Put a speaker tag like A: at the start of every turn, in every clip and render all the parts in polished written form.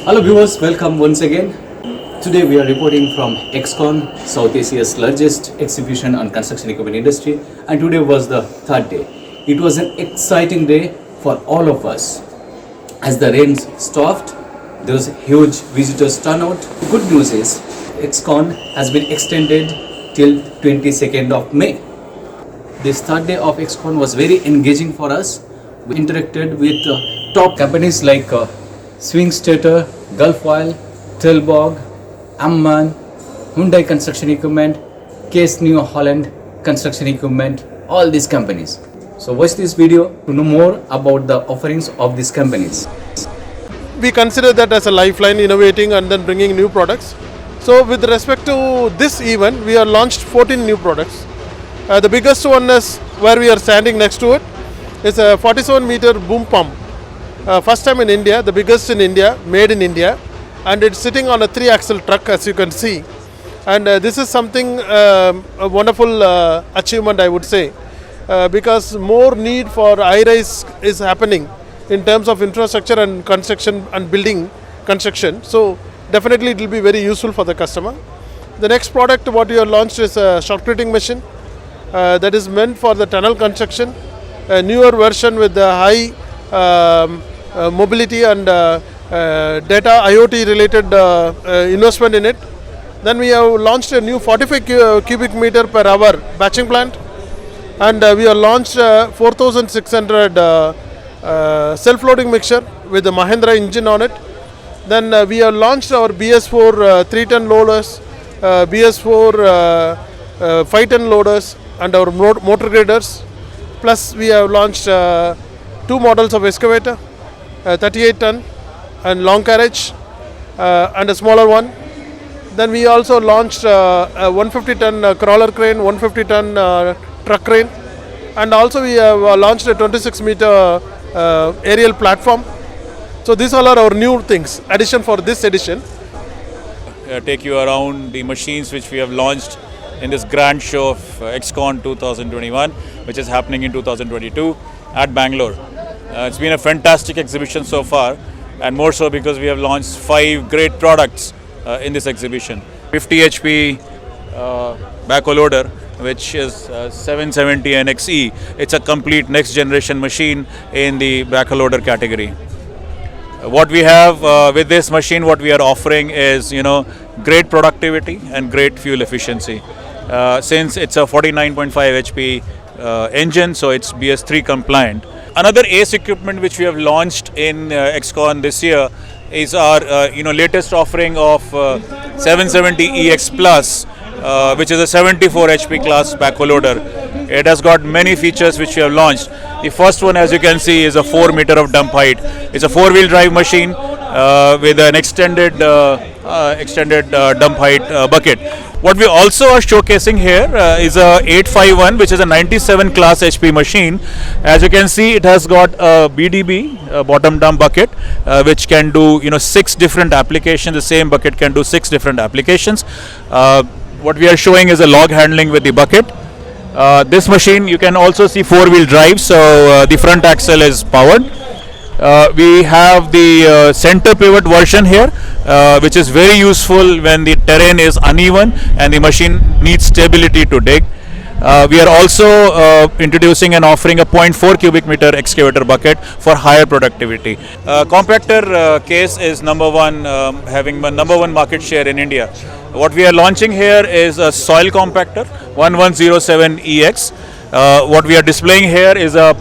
A: Hello viewers, welcome once again. Today we are reporting from EXCON, South Asia's largest exhibition on construction equipment industry, and today was the third day. It was an exciting day for all of us. As the rains stopped, there was a huge visitors turnout. Good news is EXCON has been extended till 22nd of May. This third day of EXCON was very engaging for us. We interacted with top companies like Schwing Stetter, Gulf Oil, Trelleborg, AMMANN, Hyundai Construction Equipment, Case New Holland Construction Equipment, all these companies. So watch this video to know more about the offerings of these companies.
B: We consider that as a lifeline, innovating and then bringing new products. So with respect to this event, we have launched 14 new products. The biggest one is where we are standing next to it. It's a 47-meter boom pump. First time in India, the biggest in India, made in India, and it's sitting on a 3-axle truck, as you can see. And this is something a wonderful achievement, I would say, because more need for high-rise is happening in terms of infrastructure and construction and building construction. So definitely it will be very useful for the customer. The next product what we have launched is a shotcreting machine that is meant for the tunnel construction. A newer version with the high mobility and data IoT related investment in it. Then we have launched a new 45 cubic meter per hour batching plant, and we have launched 4600 self-loading mixer with the Mahindra engine on it. Then we have launched our BS4 3-ton loaders, BS4 5-ton loaders, and our motor graders. Plus we have launched 2 models of excavator, 38-ton and long carriage, and a smaller one. Then we also launched a 150-ton crawler crane, 150-ton truck crane, and also we have launched a 26-meter aerial platform. So these all are our new things, addition for this edition.
C: Take you around the machines which we have launched in this grand show of EXCON 2021, which is happening in 2022 at Bangalore. It's been a fantastic exhibition so far, and more so because we have launched 5 great products in this exhibition. 50 HP backhoe loader, which is 770 NXE. It's a complete next generation machine in the backhoe loader category. What we have with this machine, what we are offering is, great productivity and great fuel efficiency. Since it's a 49.5 HP engine, so it's BS3 compliant. Another ACE equipment which we have launched in EXCON this year is our latest offering of 770 EX Plus, which is a 74 HP class backhoe loader. It has got many features which we have launched. The first one, as you can see, is a 4 meter of dump height. It's a 4-wheel drive machine with an extended dump height bucket. What we also are showcasing here is a 851, which is a 97 class HP machine. As you can see, it has got a BDB, bottom dump bucket, which can do 6 different applications. The same bucket can do 6 different applications. What we are showing is a log handling with the bucket. This machine, you can also see 4-wheel drive, so the front axle is powered. We have the center pivot version here, which is very useful when the terrain is uneven and the machine needs stability to dig. We are also introducing and offering a 0.4 cubic meter excavator bucket for higher productivity. Compactor case is number one, having number 1 market share in India. What we are launching here is a soil compactor 1107 EX. What we are displaying here is a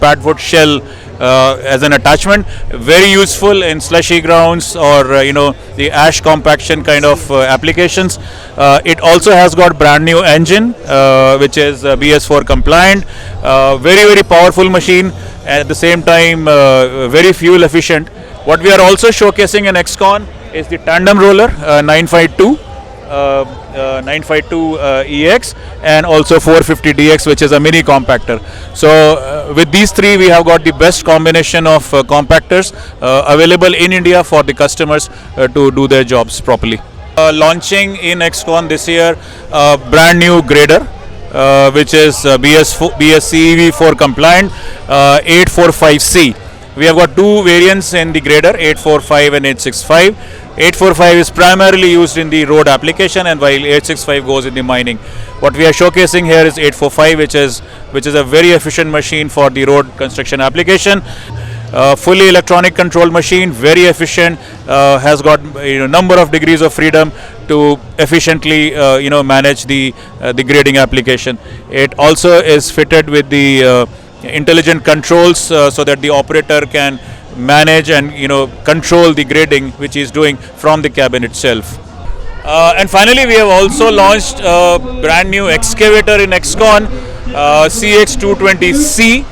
C: padwood shell as an attachment, very useful in slushy grounds or the ash compaction kind of applications. It also has got brand new engine which is BS4 compliant. Very powerful machine, at the same time very fuel efficient. What we are also showcasing in EXCON is the tandem roller 952 EX and also 450DX, which is a mini compactor. So with these 3 we have got the best combination of compactors available in India for the customers to do their jobs properly. Launching in EXCON this year brand new grader which is BS CEV4 compliant 845C. We have got two variants in the grader, 845 and 865. 845 is primarily used in the road application, and while 865 goes in the mining. What we are showcasing here is 845, which is a very efficient machine for the road construction application. Fully electronic control machine, very efficient, has got number of degrees of freedom to efficiently manage the grading application. It also is fitted with the intelligent controls so that the operator can manage and control the grading which he is doing from the cabin itself. And finally, we have also launched a brand new excavator in EXCON, CX220C,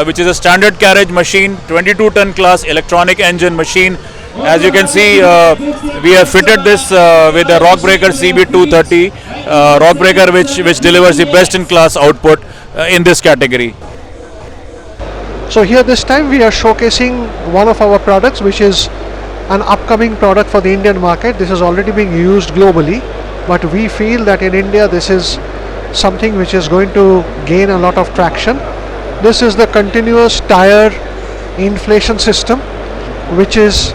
C: which is a standard carriage machine, 22-ton class electronic engine machine. As you can see, we have fitted this with a Rockbreaker CB230 Rockbreaker, which delivers the best-in-class output in this category.
B: So here this time we are showcasing one of our products, which is an upcoming product for the Indian market. This is already being used globally, but we feel that in India this is something which is going to gain a lot of traction. This is the continuous tire inflation system, which is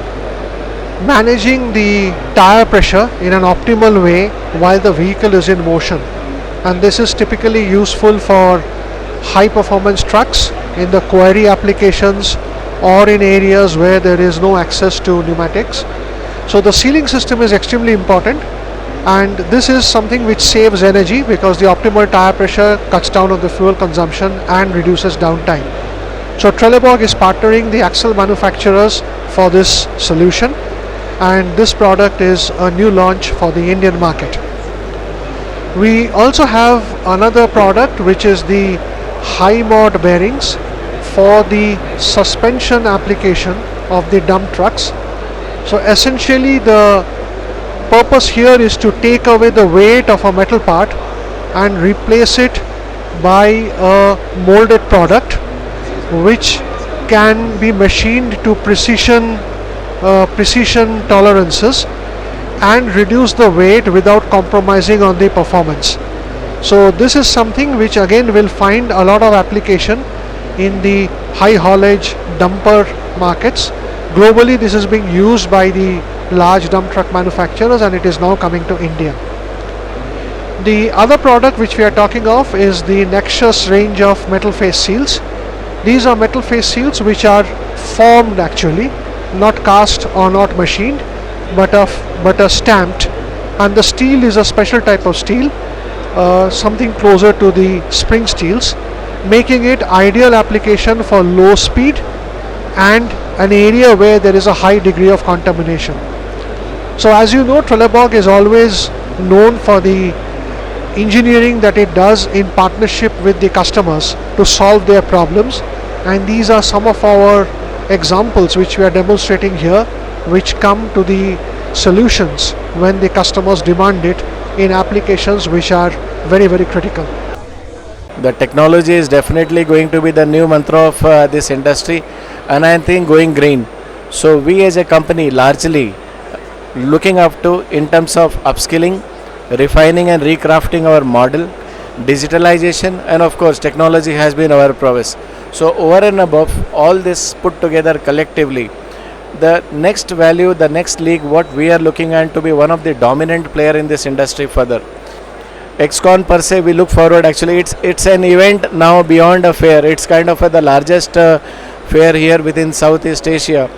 B: managing the tire pressure in an optimal way while the vehicle is in motion. And this is typically useful for high performance trucks in the quarry applications or in areas where there is no access to pneumatics. So the sealing system is extremely important, and this is something which saves energy because the optimal tire pressure cuts down on the fuel consumption and reduces downtime. So Trelleborg is partnering the axle manufacturers for this solution, and this product is a new launch for the Indian market. We also have another product which is the high mod bearings for the suspension application of the dump trucks. So essentially the purpose here is to take away the weight of a metal part and replace it by a molded product which can be machined to precision tolerances and reduce the weight without compromising on the performance. So this is something which again will find a lot of application in the high haulage dumper markets. Globally this is being used by the large dump truck manufacturers, and it is now coming to India. The other product which we are talking of is the Nexus range of metal face seals. These are metal face seals which are formed actually, not cast or not machined, but are stamped, and the steel is a special type of steel, something closer to the spring steels, making it ideal application for low speed and an area where there is a high degree of contamination. So as you know, Trelleborg is always known for the engineering that it does in partnership with the customers to solve their problems, and these are some of our examples which we are demonstrating here, which come to the solutions when the customers demand it in applications which are very, very critical.
D: The technology is definitely going to be the new mantra of this industry, and I think going green. So we as a company largely looking up to in terms of upskilling, refining and recrafting our model, digitalization, and of course technology has been our prowess. So over and above all this put together collectively, the next value, the next league, what we are looking at to be one of the dominant player in this industry further. EXCON per se, we look forward, actually it's an event now beyond a fair. It's kind of the largest fair here within Southeast Asia,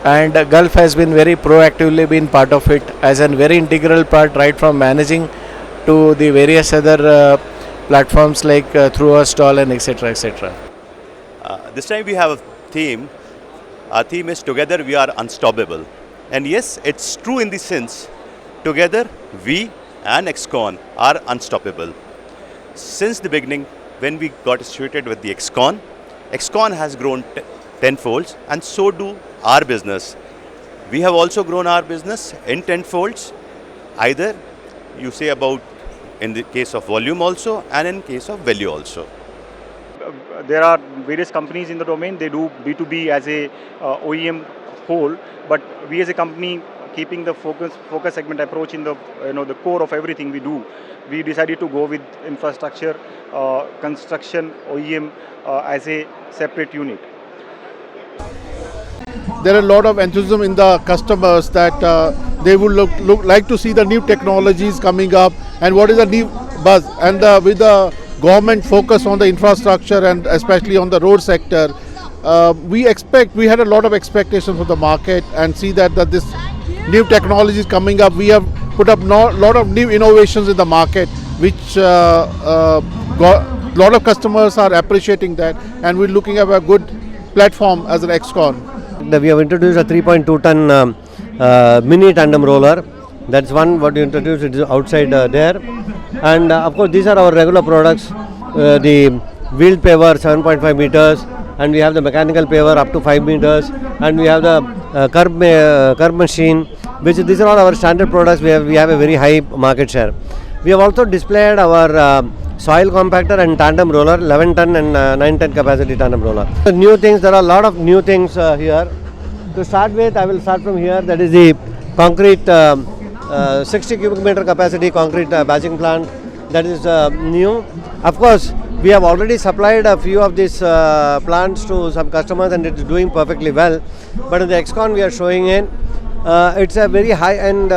D: and Gulf has been very proactively been part of it as a very integral part, right from managing to the various other platforms like through a stall and etc. etc.
E: This time we have a theme. Our theme is Together We Are Unstoppable. And yes, it's true in the sense, together we and EXCON are unstoppable. Since the beginning, when we got situated with the EXCON has grown tenfolds, and so do our business. We have also grown our business in tenfolds, either you say about in the case of volume also and in case of value also.
F: There are various companies in the domain, they do B2B as a OEM whole, but we as a company, keeping the focus segment approach in the the core of everything we do, we decided to go with infrastructure, construction, OEM as a separate unit.
B: there are a lot of enthusiasm in the customers that they would like to see the new technologies coming up and what is the new buzz. And with the government focus on the infrastructure and especially on the road sector, we had a lot of expectations from the market and see that this new technology is coming up. We have put up a lot of new innovations in the market, which a lot of customers are appreciating that, and we're looking at a good platform as an EXCON.
G: We have introduced a 3.2 ton mini tandem roller. That's one what we introduced. It is outside there, and of course these are our regular products. The wheeled paver 7.5 meters, and we have the mechanical paver up to 5 meters, and we have the curb machine, which these are all our standard products. We have a very high market share. We have also displayed our soil compactor and tandem roller, 11 ton and 9 ton capacity tandem roller. The new things, there are a lot of new things here. To start with, I will start from here. That is the concrete 60 cubic meter capacity concrete batching plant. That is new. Of course, we have already supplied a few of these plants to some customers and it is doing perfectly well. But in the EXCON we are showing in, it's a very high-end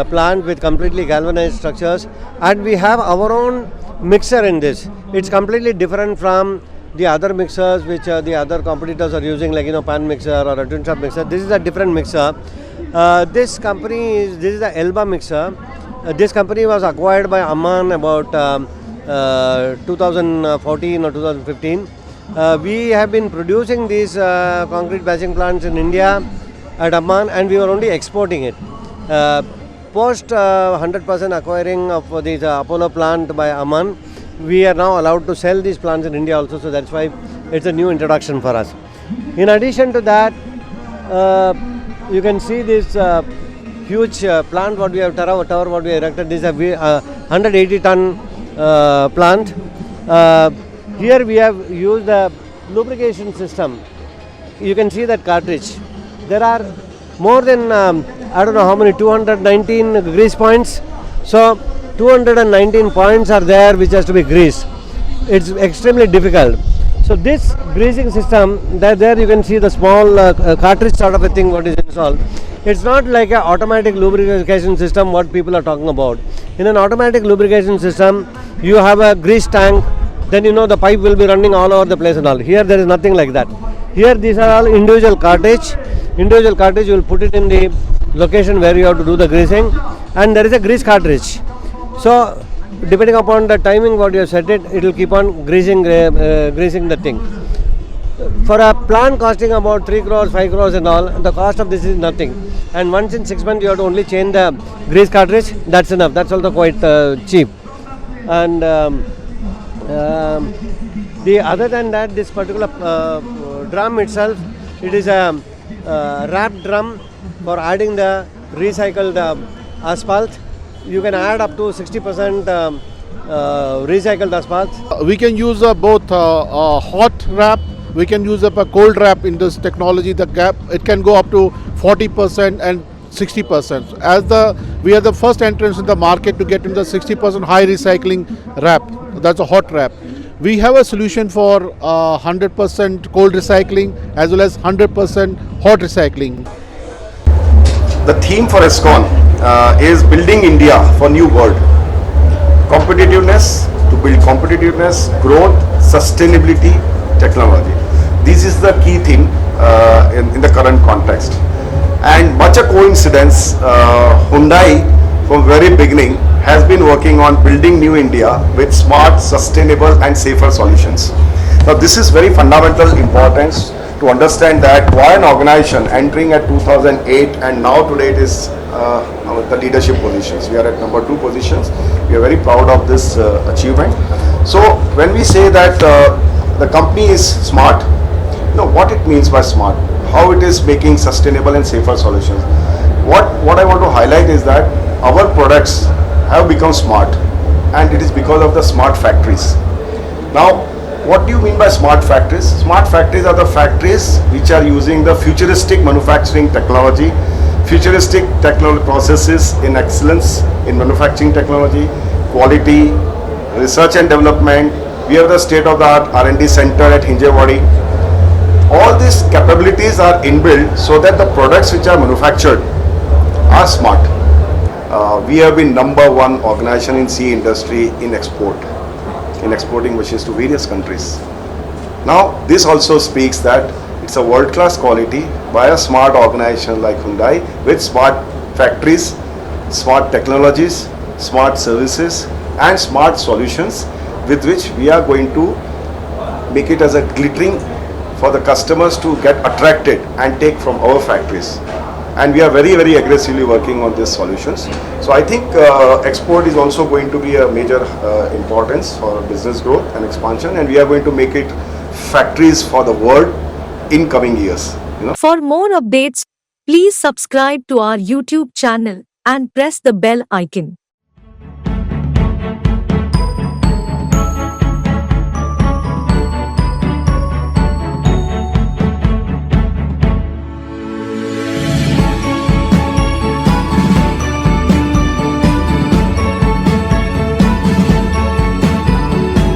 G: plant with completely galvanized structures, and we have our own mixer in this. It's completely different from the other mixers which the other competitors are using, like pan mixer or a twin shaft mixer. This is a different mixer. This is the Elba Mixer. This company was acquired by AMMANN about 2014 or 2015. We have been producing these concrete batching plants in India at AMMANN, and we were only exporting it. Post 100% acquiring of this Apollo plant by AMMANN, we are now allowed to sell these plants in India also, so that's why it's a new introduction for us. In addition to that, you can see this huge plant what we have, tower what we have erected. This is a 180 ton plant. Here we have used a lubrication system. You can see that cartridge. There are more than I don't know how many, 219 grease points. So 219 points are there which has to be greased. It's extremely difficult. So this greasing system, there you can see the small cartridge sort of a thing what is installed. It's not like an automatic lubrication system what people are talking about. In an automatic lubrication system, you have a grease tank, then the pipe will be running all over the place and all. Here there is nothing like that. Here these are all individual cartridge. Individual cartridge, you will put it in the location where you have to do the greasing, and there is a grease cartridge. So depending upon the timing what you have set it, it will keep on greasing the thing. For a plant costing about 3 crores, 5 crores and all, the cost of this is nothing. And once in 6 months you have to only change the grease cartridge, that's enough. That's also quite cheap. And the other than that, this particular drum itself, it is a wrapped drum for adding the recycled asphalt. You can add up to 60% recycled asphalt. We can use both hot wrap. We can use up a cold wrap in this technology. The gap, it can go up to 40% and 60%. As we are the first entrants in the market to get in the 60% high recycling wrap. That's a hot wrap. We have a solution for 100% cold recycling as well as 100% hot recycling.
H: The theme for EXCON is building India for new world. Competitiveness, to build competitiveness, growth, sustainability, technology. This is the key theme in the current context. And much a coincidence, Hyundai from very beginning has been working on building new India with smart, sustainable and safer solutions. Now this is very fundamental importance to understand that why an organization entering at 2008 and now today it is the leadership positions. We are at number 2 positions. We are very proud of this achievement. So when we say that the company is smart, what it means by smart, how it is making sustainable and safer solutions. What I want to highlight is that our products have become smart, and it is because of the smart factories. Now, what do you mean by smart factories? Smart factories are the factories which are using the futuristic manufacturing technology, futuristic technology processes in excellence in manufacturing technology, quality, research and development. We have the state-of-the-art R&D center at Hinjewadi. all these capabilities are inbuilt so that the products which are manufactured are smart. We have been number one organization in CE industry in exporting machines to various countries. Now, this also speaks that it's a world-class quality by a smart organization like Hyundai with smart factories, smart technologies, smart services and smart solutions with which we are going to make it as a glittering for the customers to get attracted and take from our factories. And we are very, very aggressively working on these solutions. So I think export is also going to be a major importance for business growth and expansion, and we are going to make it factories for the world in coming years.
I: For more updates, please subscribe to our YouTube channel and press the bell icon.